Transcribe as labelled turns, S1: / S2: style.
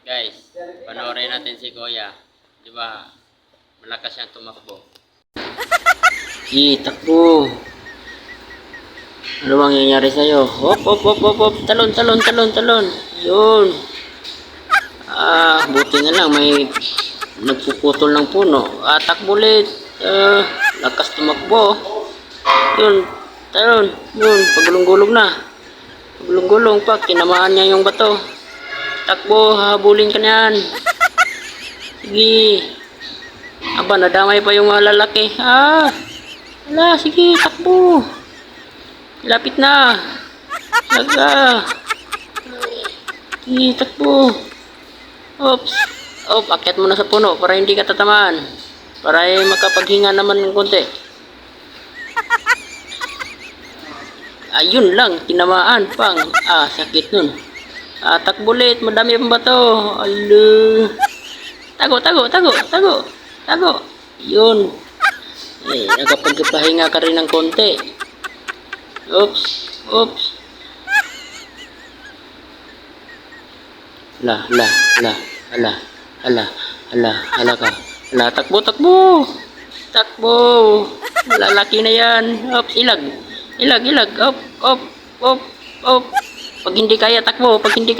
S1: Guys, panoorin natin si Kuya. Di ba? Malakas siyang tumakbo. Takbo. Ano bang nangyayari sa'yo? Hop, hop, hop, hop, hop. Talon, talon, talon, talon. Yun. Buti na lang may nagpuputol ng puno. Takbo ulit. Lakas tumakbo. Yun. Talon. Yun. Pagulong-gulong na. Pagulong-gulong pa. Tinamaan niya yung bato. Takbo. Habulin ka na yan. Sige. Aba, nadamay pa yung mga lalaki. Wala. Sige. Takbo. Lapit na. Laga. Sige. Takbo. Oops. Akyat mo na sa puno para hindi ka tatamaan. Para makapaghinga naman ng konti. Ayun lang, tinamaan pang. Sakit nun. Takbo ulit, madami pang bato. Alo. Tago, tago, tago, tago. Tago. Yun. Nakapagpahinga ka rin ng konti. Oops. Oops. Hala ka. Takbo, takbo. Takbo. Lalaki na yan. Oops, ilag. Ilag. Op. Pag hindi kaya, takbo. Pag hindi kaya.